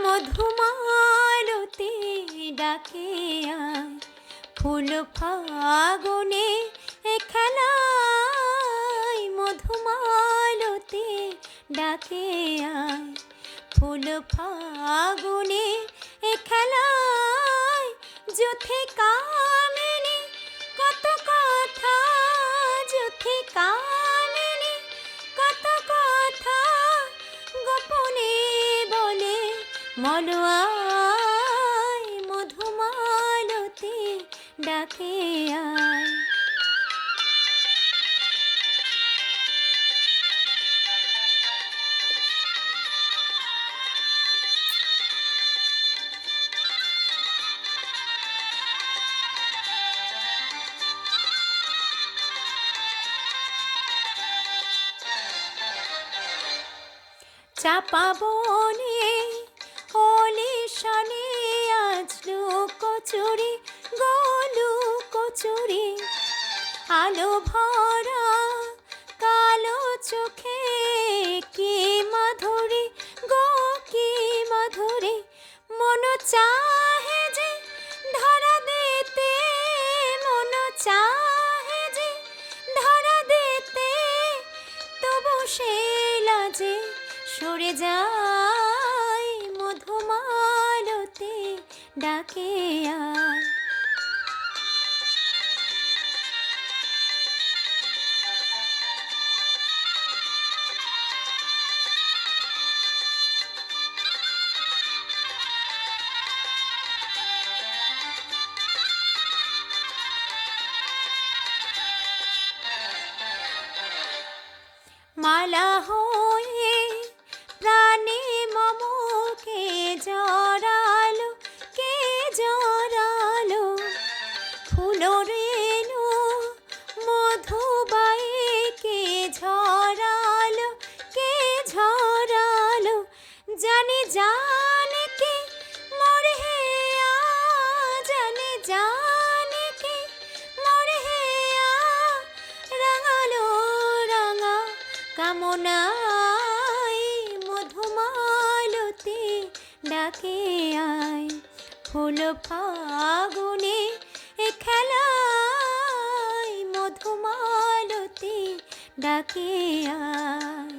মধুমালতি ডাকে আয়, ফুল ফাগুনে খেলায়। মধুমালতি ডাকে আয়, ফুল ফাগুনে খেলায়। যুথি কামিনী কত কথা, যুথি কামিনী কত কথা, গোপনে বলে মলুয়ায়। মধুমালতি ডাকে আয়। চাপা বনে অলি শনে আজ লুকোচুরি, গো লুকোচুরি। আলো ভরা কালো চোখে কি মাধুরী, গো কি মাধুরী। মন চাহে যে ধরা দিতে, মন চাহে যে ধরা দিতে, তবু সে লাজে সরে যায়। মধুমালতি ডাকে আয়। মালা হয়ে প্রাণে মমকে জড়ালো, কে জড়ালো। ফুল রেণু মধুবায়ে কে ঝরালো, কে ঝরালো। জানে জানে কে মোর হেয়া, জানে জানে কে মোর হেয়া। রাঙালো রাঙা কামনায়, মধুমালতি ডাকে আয়। ফুল ফাগুনে খেলায়, মধুমালতি ডাকে আয়।